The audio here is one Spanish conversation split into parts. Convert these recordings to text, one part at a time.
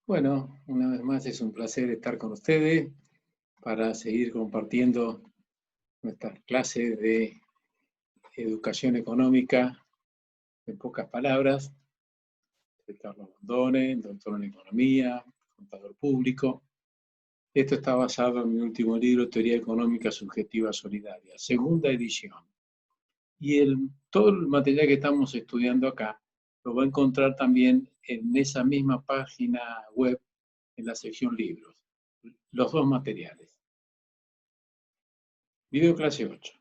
Bueno, una vez más es un placer estar con ustedes para seguir compartiendo nuestras clases de educación económica en pocas palabras. Soy Carlos Bondone, doctor en economía, contador público. Esto está basado en mi último libro, Teoría Económica Subjetiva Solidaria, segunda edición. Y todo el material que estamos estudiando acá lo va a encontrar también en esa misma página web, en la sección libros. Los dos materiales. Video clase 8.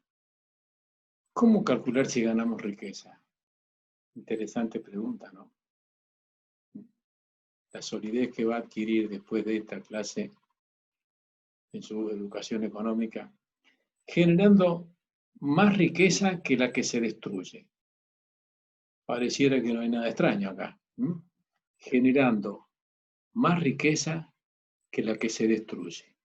¿Cómo calcular si ganamos riqueza? Interesante pregunta, ¿no? La solidez que va a adquirir después de esta clase en su educación económica, generando más riqueza que la que se destruye. Pareciera que no hay nada extraño acá. Generando más riqueza que la que se destruye.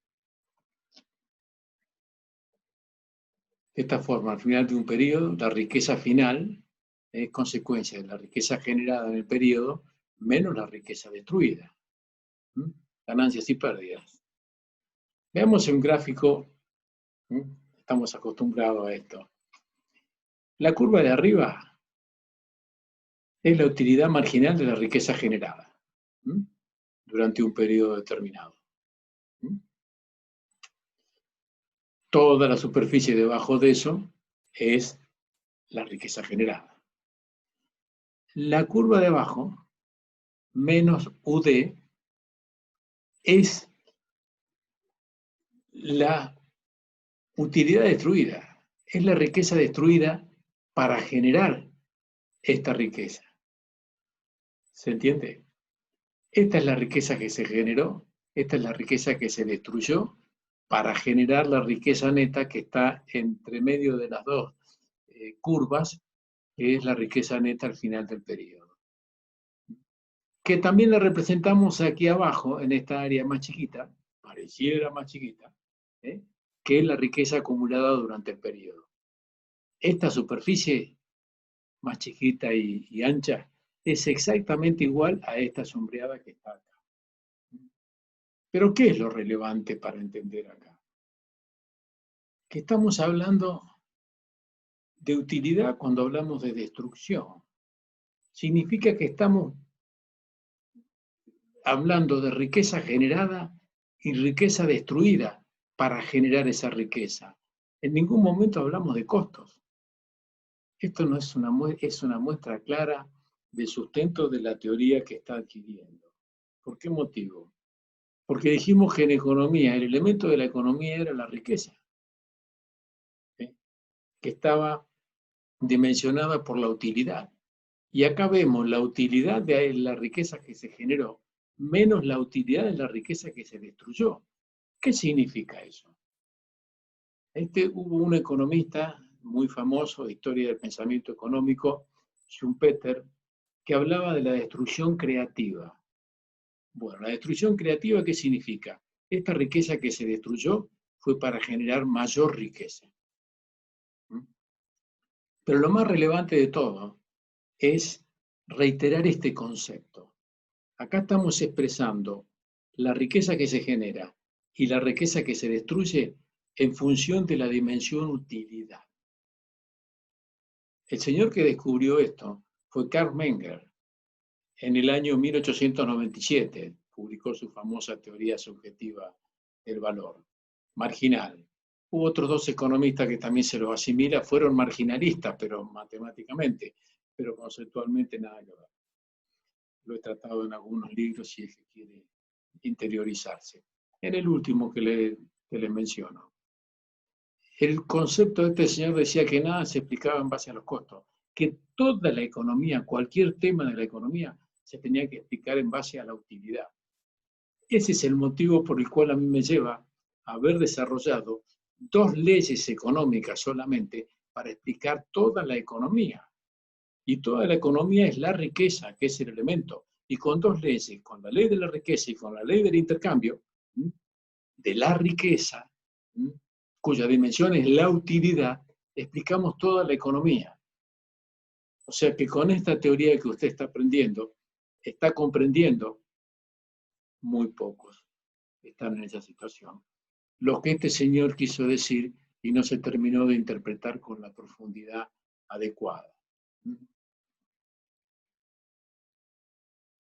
De esta forma, al final de un periodo, la riqueza final es consecuencia de la riqueza generada en el periodo menos la riqueza destruida. Ganancias y pérdidas. Veamos un gráfico. Estamos acostumbrados a esto. La curva de arriba es la utilidad marginal de la riqueza generada durante un periodo determinado. Toda la superficie debajo de eso es la riqueza generada. La curva de abajo, menos UD, es la utilidad destruida. Es la riqueza destruida para generar esta riqueza. ¿Se entiende? Esta es la riqueza que se generó, esta es la riqueza que se destruyó para generar la riqueza neta que está entre medio de las dos curvas, que es la riqueza neta al final del periodo. Que también la representamos aquí abajo, en esta área más chiquita, pareciera más chiquita, que es la riqueza acumulada durante el periodo. Esta superficie más chiquita y ancha es exactamente igual a esta sombreada que está acá. Pero ¿qué es lo relevante para entender acá? Que estamos hablando de utilidad cuando hablamos de destrucción. Significa que estamos hablando de riqueza generada y riqueza destruida para generar esa riqueza. En ningún momento hablamos de costos. Esto no es una muestra clara de sustento de la teoría que está adquiriendo. ¿Por qué motivo? Porque dijimos que en economía, el elemento de la economía era la riqueza, que estaba dimensionada por la utilidad. Y acá vemos la utilidad de la riqueza que se generó, menos la utilidad de la riqueza que se destruyó. ¿Qué significa eso? Hubo un economista muy famoso de historia del pensamiento económico, Schumpeter, que hablaba de la destrucción creativa. Bueno, la destrucción creativa, ¿qué significa? Esta riqueza que se destruyó fue para generar mayor riqueza. Pero lo más relevante de todo es reiterar este concepto. Acá estamos expresando la riqueza que se genera y la riqueza que se destruye en función de la dimensión utilidad. El señor que descubrió esto fue Carl Menger. En el año 1897 publicó su famosa teoría subjetiva del valor, marginal. Hubo otros dos economistas que también se lo asimilan, fueron marginalistas, pero matemáticamente, pero conceptualmente nada que ver. Lo he tratado en algunos libros si es que quiere interiorizarse. En el último que le menciono. El concepto de este señor decía que nada se explicaba en base a los costos, que toda la economía, cualquier tema de la economía, se tenía que explicar en base a la utilidad. Ese es el motivo por el cual a mí me lleva a haber desarrollado dos leyes económicas solamente para explicar toda la economía. Y toda la economía es la riqueza, que es el elemento. Y con dos leyes, con la ley de la riqueza y con la ley del intercambio, de la riqueza, cuya dimensión es la utilidad, explicamos toda la economía. O sea que con esta teoría que usted está aprendiendo, está comprendiendo muy pocos están en esa situación. Lo que este señor quiso decir y no se terminó de interpretar con la profundidad adecuada.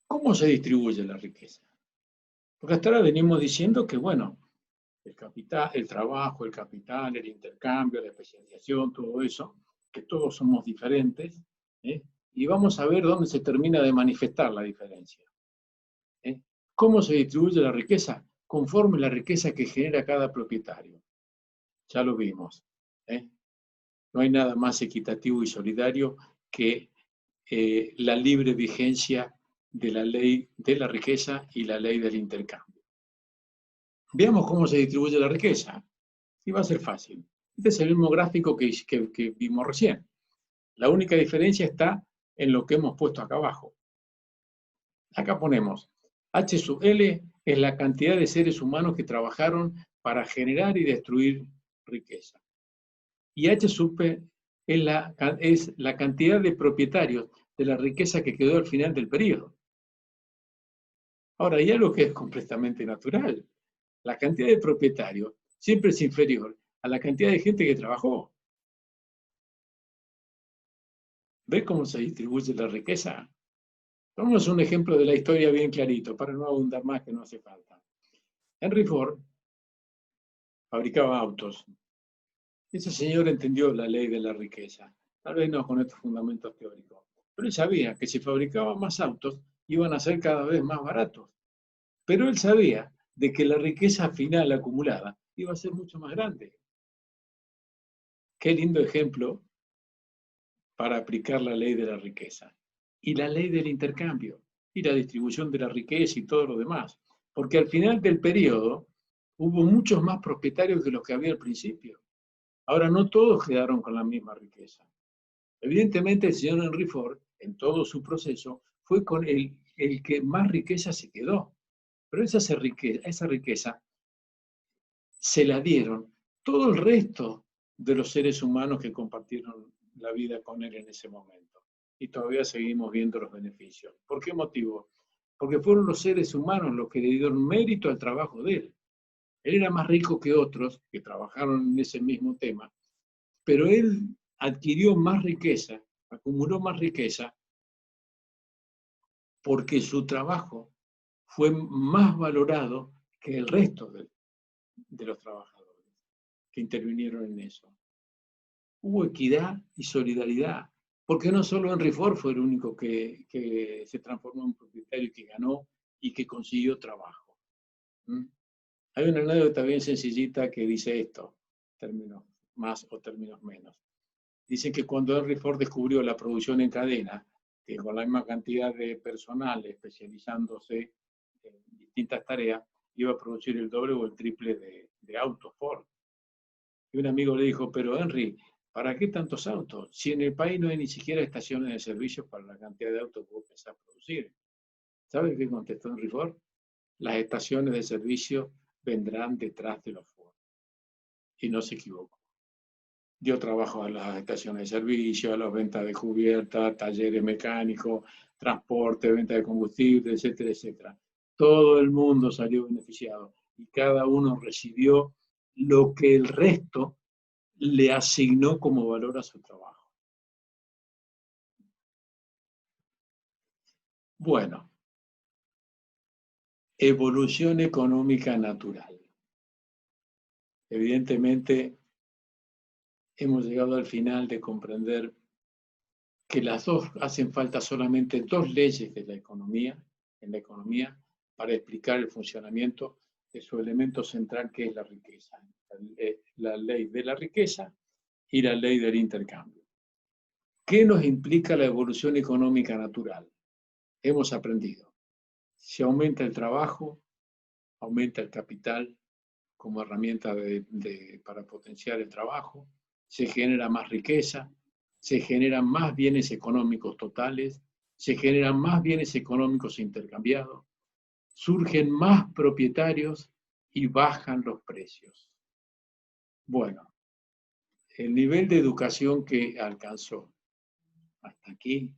¿Cómo se distribuye la riqueza? Porque hasta ahora venimos diciendo que, bueno, el capital, el trabajo, el capital, el intercambio, la especialización, todo eso, que todos somos diferentes, ¿eh? Y vamos a ver dónde se termina de manifestar la diferencia. ¿Eh? ¿Cómo se distribuye la riqueza? Conforme la riqueza que genera cada propietario. Ya lo vimos. ¿Eh? No hay nada más equitativo y solidario que la libre vigencia de la ley de la riqueza y la ley del intercambio. Veamos cómo se distribuye la riqueza. Y va a ser fácil. Este es el mismo gráfico que vimos recién. La única diferencia está en lo que hemos puesto acá abajo. Acá ponemos H sub L es la cantidad de seres humanos que trabajaron para generar y destruir riqueza. Y H sub P es la cantidad de propietarios de la riqueza que quedó al final del periodo. Ahora, hay algo que es completamente natural. La cantidad de propietarios siempre es inferior a la cantidad de gente que trabajó. ¿Ves cómo se distribuye la riqueza? Tomemos un ejemplo de la historia bien clarito, para no abundar más que no hace falta. Henry Ford fabricaba autos. Ese señor entendió la ley de la riqueza, tal vez no con estos fundamentos teóricos, pero él sabía que si fabricaba más autos, iban a ser cada vez más baratos. Pero él sabía de que la riqueza final acumulada iba a ser mucho más grande. Qué lindo ejemplo para aplicar la ley de la riqueza. Y la ley del intercambio, y la distribución de la riqueza y todo lo demás. Porque al final del periodo hubo muchos más propietarios que los que había al principio. Ahora, no todos quedaron con la misma riqueza. Evidentemente, el señor Henry Ford, en todo su proceso, fue con el que más riqueza se quedó. Pero esa riqueza se la dieron todo el resto de los seres humanos que compartieron la vida con él en ese momento. Y todavía seguimos viendo los beneficios. ¿Por qué motivo? Porque fueron los seres humanos los que le dieron mérito al trabajo de él. Él era más rico que otros que trabajaron en ese mismo tema, pero él adquirió más riqueza, acumuló más riqueza, porque su trabajo fue más valorado que el resto de los trabajadores que intervinieron en eso. Hubo equidad y solidaridad, porque no solo Henry Ford fue el único que se transformó en propietario y que ganó y que consiguió trabajo. ¿Mm? Hay una anécdota bien sencillita que dice esto, términos más o términos menos. Dicen que cuando Henry Ford descubrió la producción en cadena, que con la misma cantidad de personal especializándose en distintas tareas, iba a producir el doble o el triple de autos Ford. Y un amigo le dijo, pero Henry, ¿para qué tantos autos? Si en el país no hay ni siquiera estaciones de servicio para la cantidad de autos que vos pensás producir. ¿Sabes qué contestó Henry Ford? Las estaciones de servicio vendrán detrás de los Ford. Y no se equivocó. Dio trabajo a las estaciones de servicio, a las ventas de cubierta, talleres mecánicos, transporte, venta de combustible, etcétera, etcétera. Todo el mundo salió beneficiado y cada uno recibió lo que el resto le asignó como valor a su trabajo. Bueno, evolución económica natural. Evidentemente, hemos llegado al final de comprender que las dos hacen falta solamente dos leyes de la economía, en la economía, para explicar el funcionamiento de su elemento central, que es la riqueza. La ley de la riqueza y la ley del intercambio. ¿Qué nos implica la evolución económica natural? Hemos aprendido. Si aumenta el trabajo, aumenta el capital como herramienta para potenciar el trabajo, se genera más riqueza, se generan más bienes económicos totales, se generan más bienes económicos intercambiados, surgen más propietarios y bajan los precios. Bueno, el nivel de educación que alcanzó hasta aquí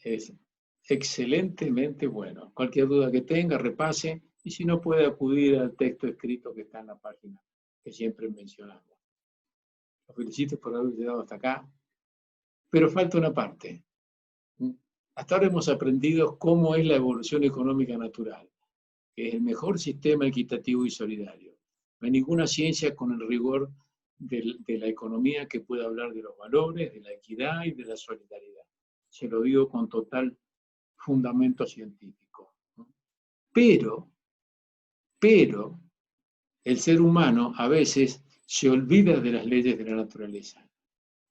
es excelentemente bueno. Cualquier duda que tenga, repase, y si no puede acudir al texto escrito que está en la página que siempre mencionamos. Los felicito por haber llegado hasta acá, pero falta una parte. Hasta ahora hemos aprendido cómo es la evolución económica natural, que es el mejor sistema equitativo y solidario. No hay ninguna ciencia con el rigor de la economía que pueda hablar de los valores, de la equidad y de la solidaridad. Se lo digo con total fundamento científico. Pero, el ser humano a veces se olvida de las leyes de la naturaleza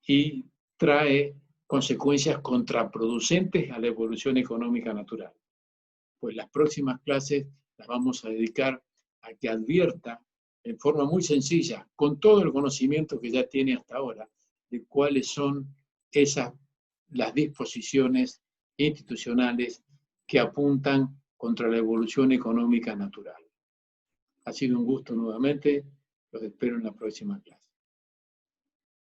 y trae consecuencias contraproducentes a la evolución económica natural. Pues las próximas clases las vamos a dedicar a que advierta en forma muy sencilla, con todo el conocimiento que ya tiene hasta ahora, de cuáles son las disposiciones institucionales que apuntan contra la evolución económica natural. Ha sido un gusto nuevamente, los espero en la próxima clase.